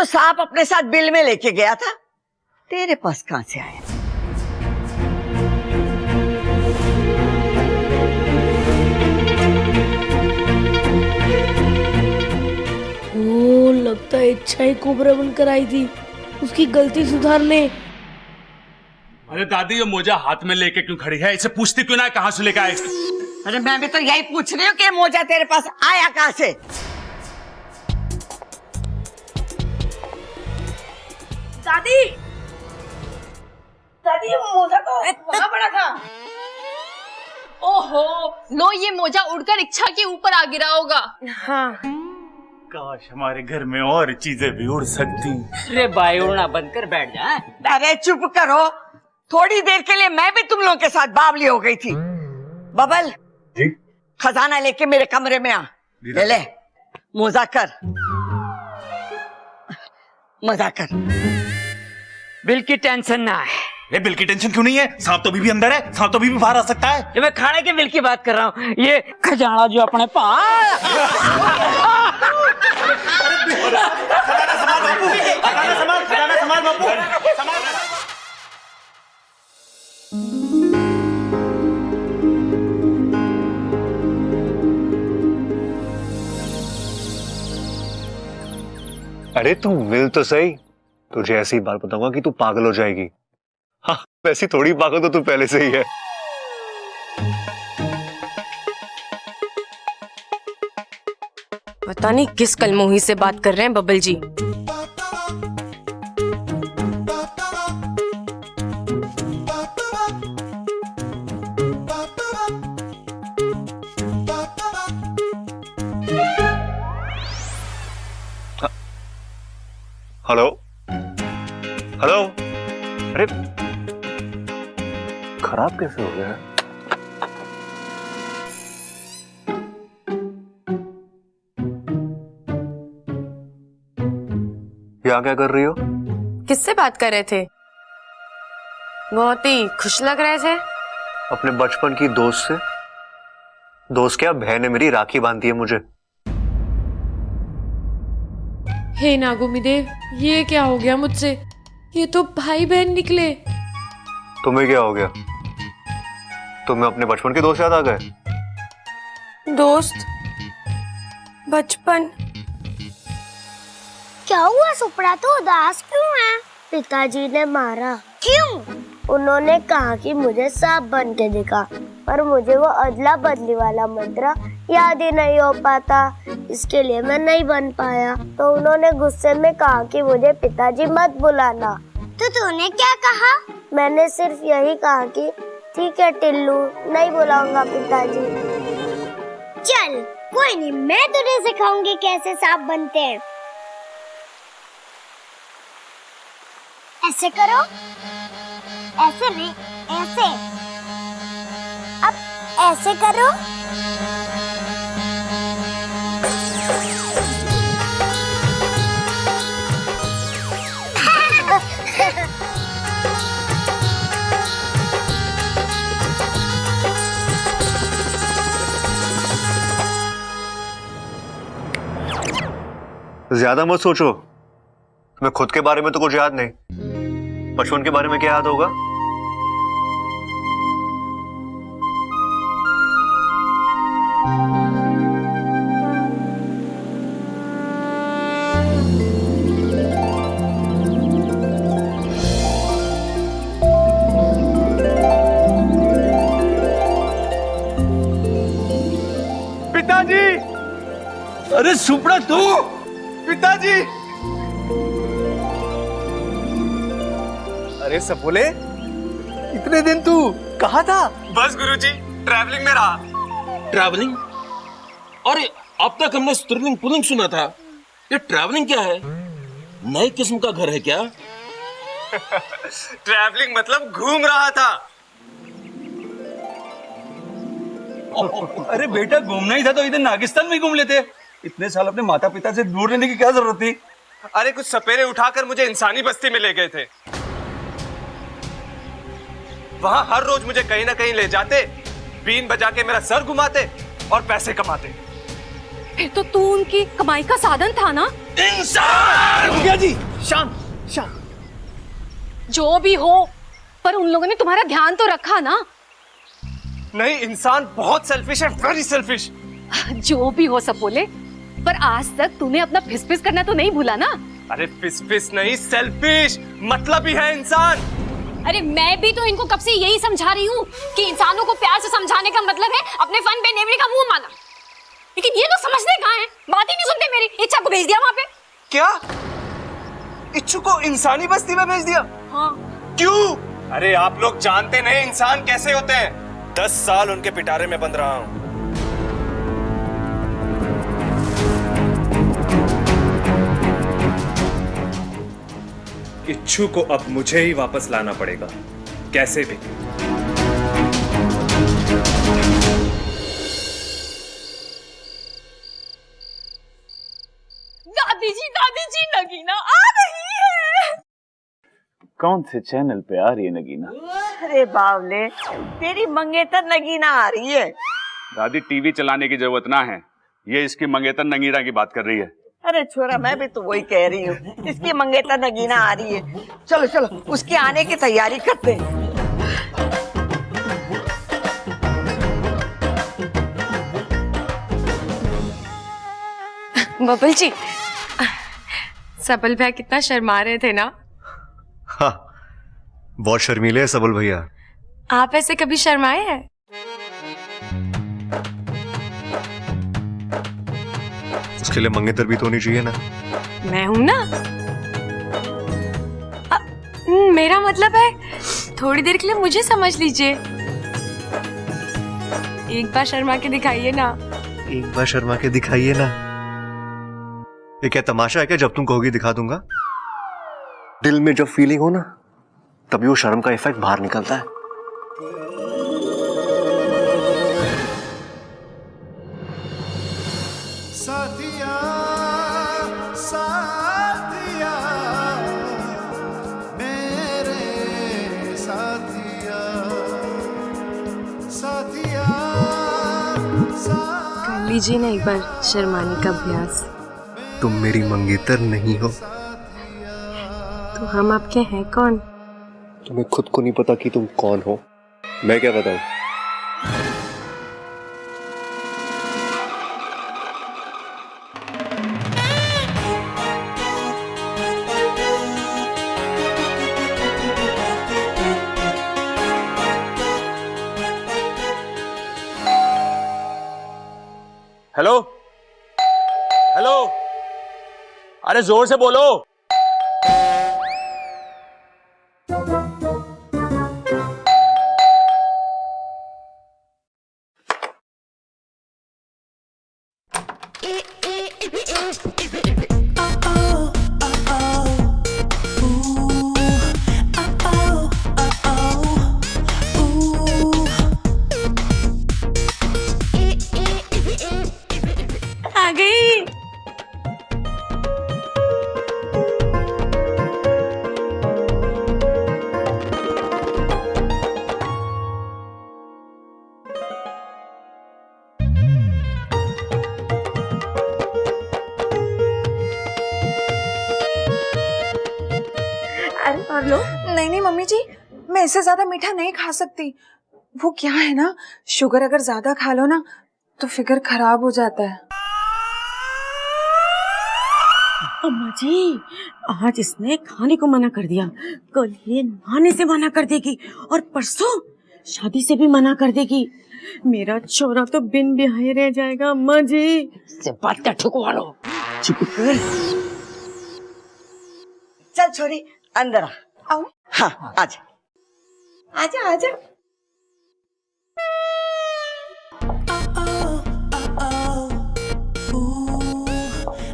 तो सांप अपने साथ बिल में लेके गया था, तेरे पास कहां से आया? ओ, लगता है इच्छा ही कोबरा बनकर आई थी उसकी गलती सुधारने। अरे दादी, ये मोजा हाथ में लेके क्यों खड़ी है? इसे पूछती क्यों ना कहां से लेके आए? अरे मैं भी तो यही पूछ रही हूँ कि मोजा तेरे पास आया कहां से? दादी, दादी ये मोजा तो वहां पड़ा था। ओहो, लो ये मोजा उड़कर इच्छा के ऊपर आ गिरा होगा। हाँ, काश हमारे घर में और चीजें भी उड़ सकती। अरे भाई, उड़ना बंद कर बैठ जा। अरे चुप करो, थोड़ी देर के लिए मैं भी तुम लोगों के साथ बावली हो गई थी। बबल जी? खजाना लेके मेरे कमरे में आ। ले मोजा कर, मजा कर। बिल की टेंशन ना है। ये बिल की टेंशन क्यों नहीं है? सांप तो अभी भी अंदर है, सांप तो अभी भी बाहर आ सकता है। ये मैं खाने के बिल की बात कर रहा हूँ, ये खजाना जो अपने अरे तू मिल तो सही, तुझे ऐसी बात बताऊंगा कि तू पागल हो जाएगी। हाँ, वैसी थोड़ी पागल तो तू पहले से ही है। पता नहीं किस कलमोही से बात कर रहे हैं बबल जी। हेलो हेलो, अरे खराब कैसे हो गया? यहाँ क्या कर रही हो? किससे बात कर रहे थे? बहुत ही खुश लग रहे थे। अपने बचपन की दोस्त से। दोस्त क्या, बहन है मेरी, राखी बांधती है मुझे। हे नागुमी देव, ये क्या हो गया मुझसे? ये तो भाई बहन निकले। तुम्हें क्या हो गया? तुम्हें अपने बचपन के दोस्त याद आ गए? दोस्त? बचपन? क्या हुआ सुपड़ा, तो उदास क्यों है? पिताजी ने मारा। क्यों? उन्होंने कहा कि मुझे सांप बन के दिखा, पर मुझे वो अदला बदली वाला मंत्र याद ही नहीं हो पाता, इसके लिए मैं नहीं बन पाया। तो उन्होंने गुस्से में कहा कि मुझे पिताजी मत बुलाना। तो तूने क्या कहा? मैंने सिर्फ यही कहा कि ठीक है टिल्लू, नहीं बुलाऊंगा पिताजी। चल कोई नहीं, मैं तुझे सिखाऊंगी कैसे सांप बनते हैं। ऐसे करो, ऐसे नहीं, ऐसे। अब ऐसे करो। ज्यादा मत सोचो, तुम्हें खुद के बारे में तो कुछ याद नहीं, बचपन के बारे में क्या याद होगा? पिताजी! अरे सुपड़ा तू! पिताजी! अरे सपोले, इतने दिन तू कहाँ था? बस गुरुजी, ट्रैवलिंग में रहा। ट्रैवलिंग? अरे अब तक हमने स्त्रीलिंग पुल्लिंग सुना था, ये ट्रैवलिंग क्या है? नई किस्म का घर है क्या? ट्रैवलिंग मतलब घूम रहा था। अरे बेटा, घूमना ही था तो इधर नागिस्तान में घूम लेते। इतने साल अपने माता पिता से दूर रहने की क्या जरूरत थी? अरे कुछ सपेरे उठाकर मुझे इंसानी बस्ती में ले गए थे। वहां हर रोज मुझे कहीं ना कहीं ले जाते, बीन बजा के मेरा सर घुमाते और पैसे कमाते। फिर तो तू उनकी कमाई का साधन था ना। भैया जी शांत शांत। जो भी हो, पर उन लोगों ने तुम्हारा ध्यान तो रखा ना। नहीं, इंसान बहुत सेल्फिश है, वेरी सेल्फिश। जो भी हो सपोले, पर आज तक तूने अपना फिस फिस करना तो नहीं भूला ना। अरे फिस फिस नहीं, सेल्फिश मतलब ही है इंसान। अरे मैं भी तो इनको कब से यही समझा रही हूँ कि इंसानों को प्यार से समझाने का मतलब है अपने फन पे नेवरी का मुंह माना। लेकिन ये लोग समझते कहाँ हैं? बात ही नहीं सुनते मेरी। इच्छा को भेज दिया वहाँ पे। क्या? इच्छु को इंसानी बस्ती में भेज दिया? हाँ। क्यों? अरे आप लोग जानते नहीं इंसान कैसे होते हैं। 10 साल उनके पिटारे में बंद रहा हूँ। इच्छु को अब मुझे ही वापस लाना पड़ेगा, कैसे भी। दादी जी नगीना आ रही है। कौन से चैनल पे आ रही है नगीना? अरे बावले, तेरी मंगेतर नगीना आ रही है। दादी टीवी चलाने की जरूरत ना है, ये इसकी मंगेतर नगीना की बात कर रही है। अरे छोरा, मैं भी तो वही कह रही हूँ, इसकी मंगेतर नगीना आ रही है। चलो चलो उसके आने की तैयारी करते हैं। बबल जी, सबल भैया कितना शर्मा रहे थे ना। हाँ, बहुत शर्मीले है सबल भैया। आप ऐसे कभी शर्माए हैं? उसके लिए मंगेतर भी तो होनी चाहिए ना। मैं हूं ना। मेरा मतलब है थोड़ी देर के लिए मुझे समझ लीजिए। एक बार शर्मा के दिखाइए ना। एक बार शर्मा के दिखाइए ना। ये क्या तमाशा है क्या? जब तुम कहोगी दिखा दूंगा। दिल में जब फीलिंग हो ना, तभी वो शर्म का इफेक्ट बाहर निकलता है। साथिया साथिया मेरे साथिया साथिया कर लीजिए ना एक बार शर्माने का अभ्यास। तुम मेरी मंगेतर नहीं हो तो हम आपके हैं कौन? तुम्हें खुद को नहीं पता कि तुम कौन हो। मैं क्या बताऊं? हेलो हेलो, अरे जोर से बोलो। आ गई। अरे और लो। नहीं नहीं मम्मी जी, मैं इससे ज्यादा मीठा नहीं खा सकती। वो क्या है ना, शुगर अगर ज्यादा खा लो ना तो फिगर खराब हो जाता है। अम्मा जी, आज इसने खाने को मना कर दिया, कल ये नहाने से मना कर देगी और परसों शादी से भी मना कर देगी। मेरा छोरा तो बिन ब्याहे रह जाएगा अम्मा जी। से बात ठुकवा लो। चुप कर। चल छोरी अंदर आ। आओ। हाँ आजा आजा आजा।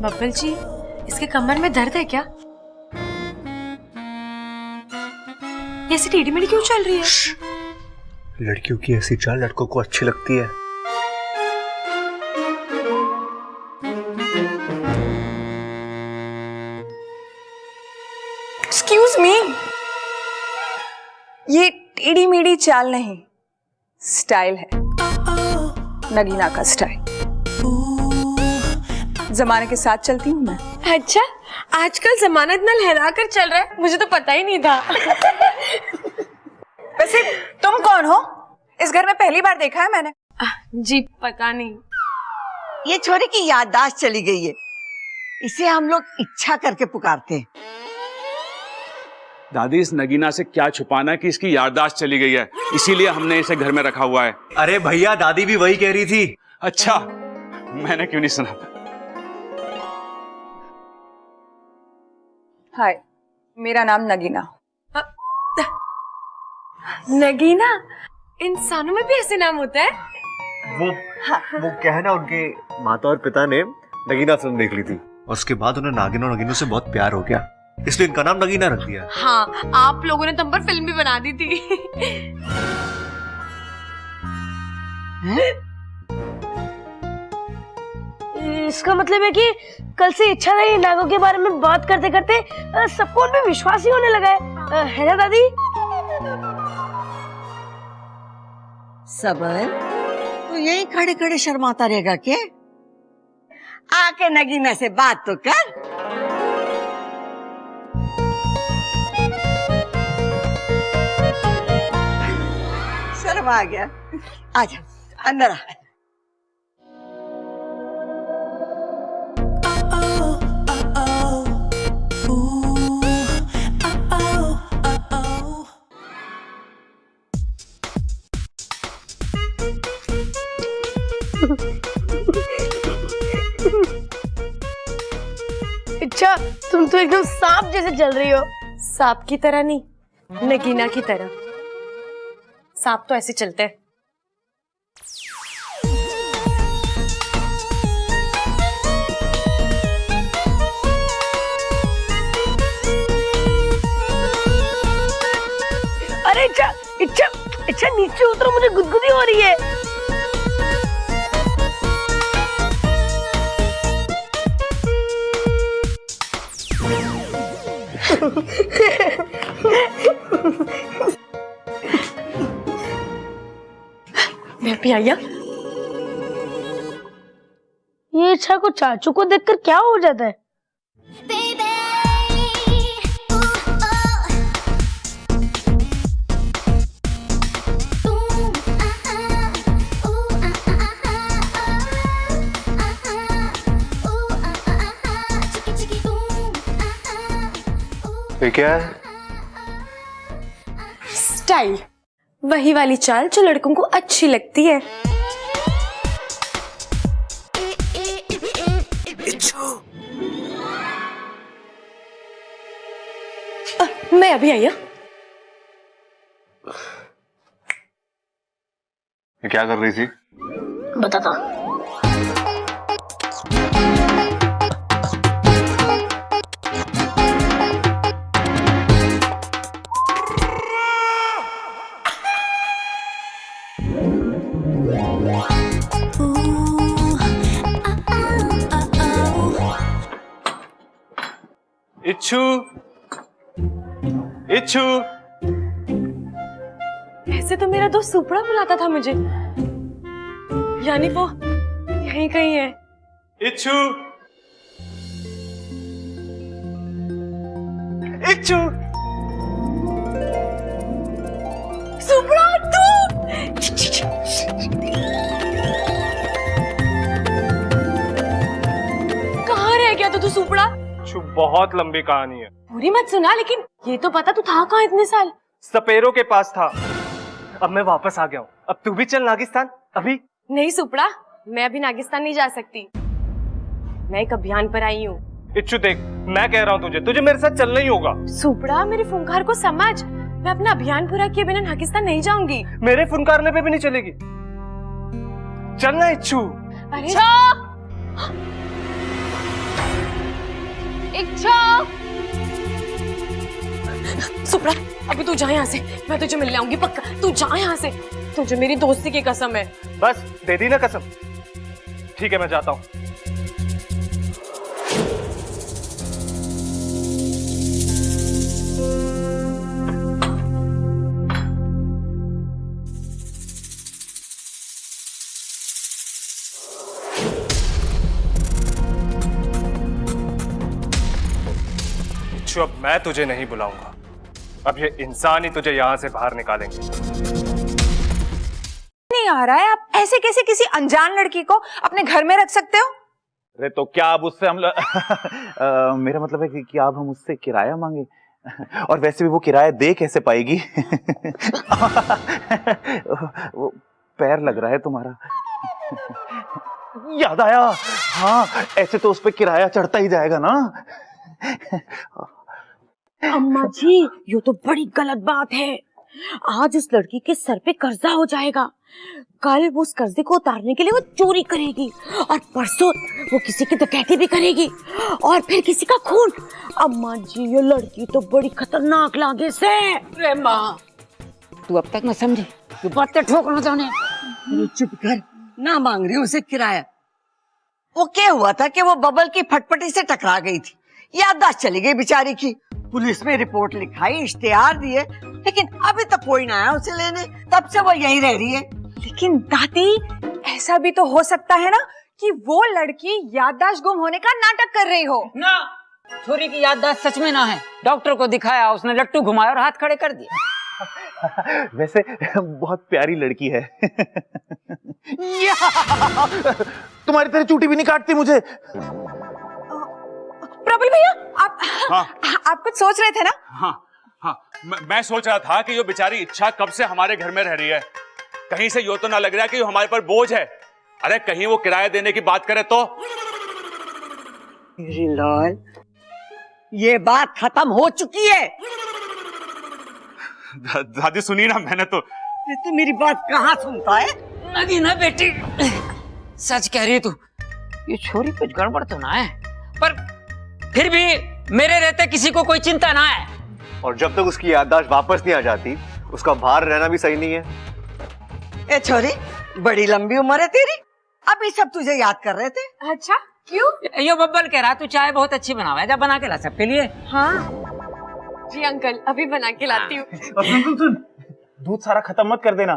बब्बल जी, इसके कमर में दर्द है क्या? ये ऐसी टेढ़ी मेढ़ी क्यों चल रही है? लड़कियों की ऐसी चाल लड़कों को अच्छी लगती है। एक्सक्यूज मी, ये टेढ़ी मेढ़ी चाल नहीं, स्टाइल है, नगीना का स्टाइल। जमाने के साथ चलती हूँ मैं। अच्छा, आजकल जमाना इतना लहरा कर चल रहा है, मुझे तो पता ही नहीं था। वैसे तुम कौन हो? इस घर में पहली बार देखा है मैंने। जी पता नहीं। ये छोरी की याददाश्त चली गई है, इसे हम लोग इच्छा करके पुकारते हैं। दादी, इस नगीना से क्या छुपाना कि इसकी याददाश्त चली गई है, इसीलिए हमने इसे घर में रखा हुआ है। अरे भैया, दादी भी वही कह रही थी। अच्छा, मैंने क्यों नहीं सुना था? हाय, मेरा नाम नगीना। नगीना? इंसानों में भी ऐसे नाम होता है? वो क्या है ना, उनके माता और पिता ने नगीना फिल्म देख ली थी और उसके बाद उन्हें नागिन और नगीनों से बहुत प्यार हो गया, इसलिए इनका नाम नगीना रख दिया। हाँ, आप लोगों ने तुम पर फिल्म भी बना दी थी। इसका मतलब है कि कल से इच्छा नहीं नागों के बारे में बात करते करते सबको उन पे विश्वास ही होने लगा है ना दादी? सबर, तू यही खड़े खड़े शर्माता रहेगा क्या? आके नगीना से बात तो कर। शर्म आ गया, आजा अंदर आ। अच्छा, तुम तो एकदम सांप जैसे चल रही हो। सांप की तरह नहीं, नगीना की तरह। सांप तो ऐसे चलते हैं। अरे इच्छा इच्छा इच्छा, नीचे उतरो, मुझे गुदगुदी हो रही है। मैं भी आया। ये इच्छा को चाचू को देखकर क्या हो जाता है? ये क्या है? स्टाइल, वही वाली चाल जो लड़कों को अच्छी लगती है। मैं अभी आया। ये क्या कर रही थी? बताता। इच्छू, इच्छू। ऐसे तो मेरा दोस्त सुपड़ा बुलाता था मुझे, यानी वो यहीं कहीं है। इच्छू, इच्छू। सुपड़ा, तू कहाँ रह गया तू सुपड़ा? बहुत लंबी कहानी है, पूरी मत सुना, लेकिन ये तो पता तू था कहाँ इतने साल? सपेरों के पास था, अब मैं वापस आ गया हूँ। अब तू भी चल नागिस्तान। अभी नहीं सुपड़ा, मैं अभी नागिस्तान नहीं जा सकती। मैं एक अभियान पर आई हूँ। इच्छू देख, मैं कह रहा हूँ तुझे मेरे साथ चलना ही होगा। सुपड़ा, मेरे फुंकार को समझ, मैं अपना अभियान पूरा किए बिना नागिस्तान नहीं जाऊंगी। मेरे फुनकारने पे भी नहीं चलेगी, चलना इच्छू। इच्छा, इच्छा। सुपड़ा, अभी तू जा यहाँ से, मैं तुझे मिलने आऊंगी पक्का। तू जा यहाँ से, तुझे मेरी दोस्ती की कसम है। बस दे दी ना कसम। ठीक है, मैं जाता हूँ। इच्छु, अब मैं तुझे नहीं बुलाऊंगा। अब ये इंसान ही तुझे यहाँ से बाहर निकालेंगे। नहीं आ रहा है, आप ऐसे कैसे किसी अनजान लड़की को अपने घर में रख सकते हो? अरे तो क्या अब उससे हम मेरा मतलब है कि अब हम उससे किराया मांगे? और वैसे भी वो किराया दे कैसे पाएगी? वो पैर लग रहा है तुम्हारा। याद आया, हाँ ऐसे तो उस पे किराया चढ़ता ही जाएगा ना। अम्मा जी ये तो बड़ी गलत बात है। आज उस लड़की के सर पे कर्जा हो जाएगा, कल वो उस कर्जे को उतारने के लिए वो चोरी करेगी, और परसों वो किसी की डकैती भी करेगी, और फिर किसी का खून। अम्मा जी ये लड़की तो बड़ी खतरनाक लागे से। अरे माँ, तू अब तक न समझी, तू बातें ठोकना चाहने। चुप कर, ना मांग रही उसे किराया। वो क्या हुआ था कि वो बबल की फटफटी से टकरा गई थी, याददाश्त चली गई बेचारी की। पुलिस में रिपोर्ट लिखाई, इश्तेहार दिए, लेकिन अभी तक कोई ना आया उसे लेने। तब से वो यहीं रह रही है। लेकिन दादी ऐसा भी तो हो सकता है ना कि वो लड़की याददाश्त गुम होने का नाटक कर रही हो। ना, छोरी की याददाश्त सच में ना है। डॉक्टर को दिखाया, उसने लट्टू घुमाया और हाथ खड़े कर दिए। वैसे बहुत प्यारी लड़की है। तुम्हारी तरह चूटी भी नहीं काटती मुझे। प्रबल भैया, आप हाँ। आप कुछ सोच रहे थे ना? हाँ, मैं सोच रहा था कि ये बेचारी इच्छा कब से हमारे घर में रह रही है। कहीं से यो तो ना लग रहा कि ये हमारे पर बोझ है। अरे कहीं वो किराया देने की बात करे तो। लाल, ये बात खत्म हो चुकी है। दादी सुनी ना, मैंने तो। तू मेरी बात कहाँ सुनता है? नगीना बेटी, सच कह रही है तू। ये छोरी कुछ गड़बड़ तो ना है, पर फिर भी मेरे रहते किसी को कोई चिंता ना है। और जब तक उसकी याददाश्त वापस नहीं आ जाती, उसका बाहर रहना भी सही नहीं है। ए छोरी, बड़ी लंबी उम्र है तेरी, अभी सब तुझे याद कर रहे थे। अच्छा, क्यों? यो बब्बल कह रहा तू चाय बहुत अच्छी बनावा है, जब बना के ला सबके लिए। हाँ जी अंकल, अभी बना के लाती हूँ। सुन, दूध सारा खत्म मत कर देना।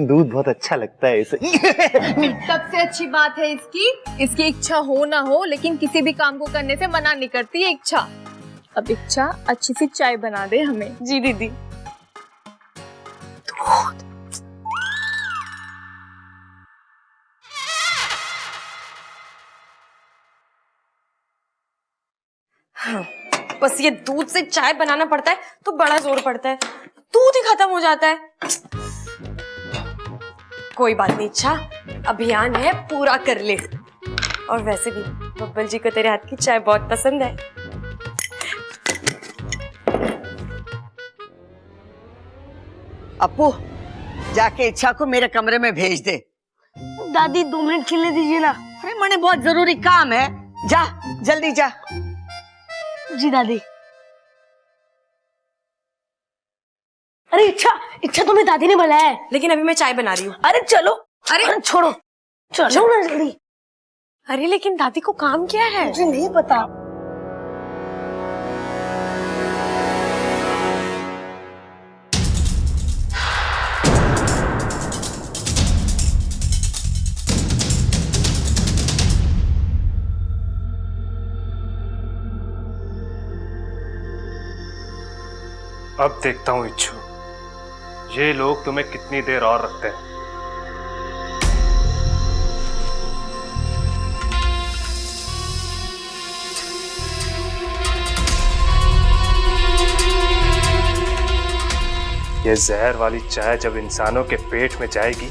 दूध बहुत अच्छा लगता है इसे। सबसे अच्छी बात है इसकी इच्छा हो ना हो, लेकिन किसी भी काम को करने से मना नहीं करती है इच्छा। अब इच्छा अच्छी सी चाय बना दे हमें। जी दीदी। हाँ, बस ये दूध से चाय बनाना पड़ता है तो बड़ा जोर पड़ता है, दूध ही खत्म हो जाता है। कोई बात नहीं इच्छा, अभियान है पूरा कर ले। और वैसे भी बब्बल जी को तेरे हाथ की चाय बहुत पसंद है। अपू, जाके इच्छा को मेरे कमरे में भेज दे। दादी 2 मिनट खेलने दीजिए ना। अरे मने बहुत जरूरी काम है, जा जल्दी जा। जी दादी। अरे इच्छा तुम्हें दादी ने बुलाया है। लेकिन अभी मैं चाय बना रही हूँ। अरे चलो। अरे छोड़ो, चलो ना जल्दी। अरे लेकिन दादी को काम क्या है? मुझे नहीं पता। अब देखता हूँ इच्छु, ये लोग तुम्हें कितनी देर और रखते हैं। ये जहर वाली चाय जब इंसानों के पेट में जाएगी,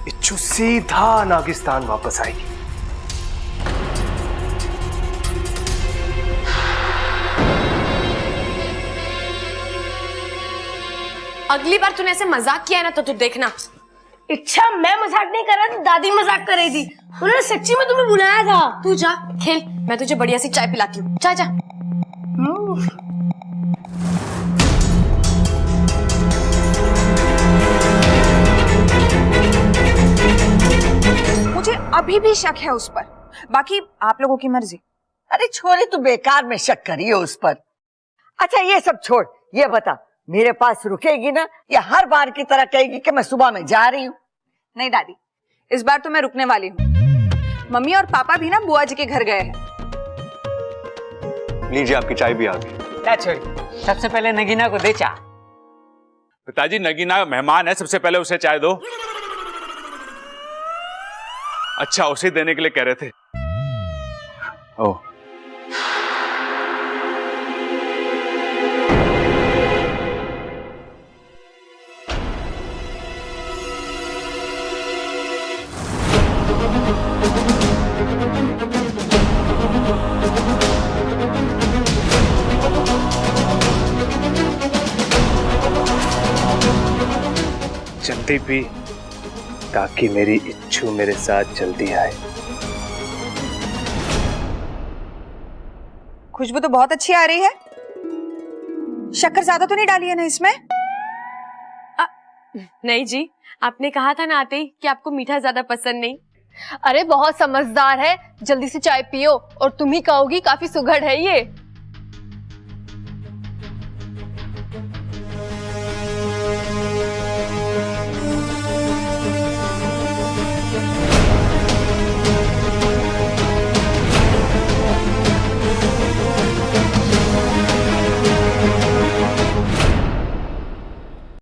इच्छु सीधा नागिस्तान वापस आएगी। अगली बार तूने ऐसे मजाक किया है ना तो तू देखना। इच्छा मैं मजाक नहीं कर रहा था, दादी मजाक कर रही थी। उन्होंने सच्ची में तुम्हें बुलाया था। तू जा खेल, मैं तुझे बढ़िया सी चाय पिलाती हूँ। जा जा। मुझे अभी भी शक है उस पर, बाकी आप लोगों की मर्जी। अरे छोरे, तू बेकार में शक करी हो उस पर। अच्छा ये सब छोड़, ये बता मेरे पास रुकेगी ना, या हर बार की तरह कहेगी कि मैं सुबह में जा रही हूँ? नहीं दादी, इस बार तो मैं रुकने वाली हूँ। मम्मी और पापा भी ना बुआ जी के घर गए हैं। लीजिए आपकी चाय भी आ गई। क्या छोरी, सबसे पहले नगीना को दे चाय। पिताजी नगीना मेहमान है, सबसे पहले उसे चाय दो। अच्छा, उसे देने के लिए कह रहे थे। ओह, जल्दी पी ताकि मेरी इच्छू मेरे साथ जल्दी आए। खुशबू तो बहुत अच्छी आ रही है। शक्कर ज्यादा तो नहीं डाली है ना इसमें? नहीं जी, आपने कहा था ना आते ही कि आपको मीठा ज्यादा पसंद नहीं। अरे बहुत समझदार है, जल्दी से चाय पियो और तुम ही कहोगी काफी सुघड़ है ये।